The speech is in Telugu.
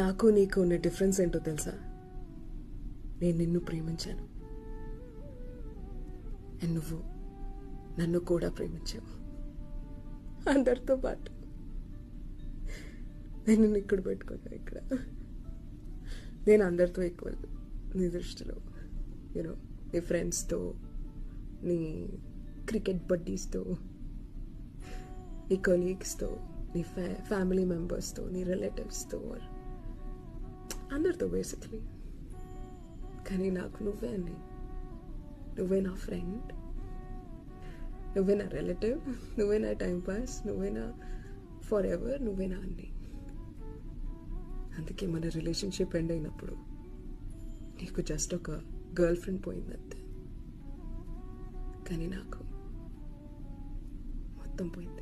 నాకు నీకు ఉన్న డిఫరెన్స్ ఏంటో తెలుసా? నేను నిన్ను ప్రేమించాను, అండ్ నువ్వు నన్ను కూడా ప్రేమించావు, అందరితో పాటు. నేను నిన్ను ఇక్కడ పెట్టుకున్నా. ఇక్కడ నేను అందరితో ఈక్వల్ నీ దృష్టిలో. యూనో, నీ ఫ్రెండ్స్తో, నీ క్రికెట్ బడ్డీస్తో, నీ కొలీగ్స్తో, నీ ఫ్యామిలీ మెంబర్స్తో, నీ రిలేటివ్స్తో, అందరితో బేసిక్లీ. కానీ నాకు నువ్వే అండి. నువ్వే నా ఫ్రెండ్, నువ్వే నా రిలేటివ్, నువ్వే నా టైం పాస్, నువ్వే నా ఫర్ ఎవర్, నువ్వే నా అన్ని. అందుకే మన రిలేషన్షిప్ ఎండ్ అయినప్పుడు నీకు జస్ట్ ఒక గర్ల్ ఫ్రెండ్ పోయిందంతే, కానీ నాకు మొత్తం పోయింది.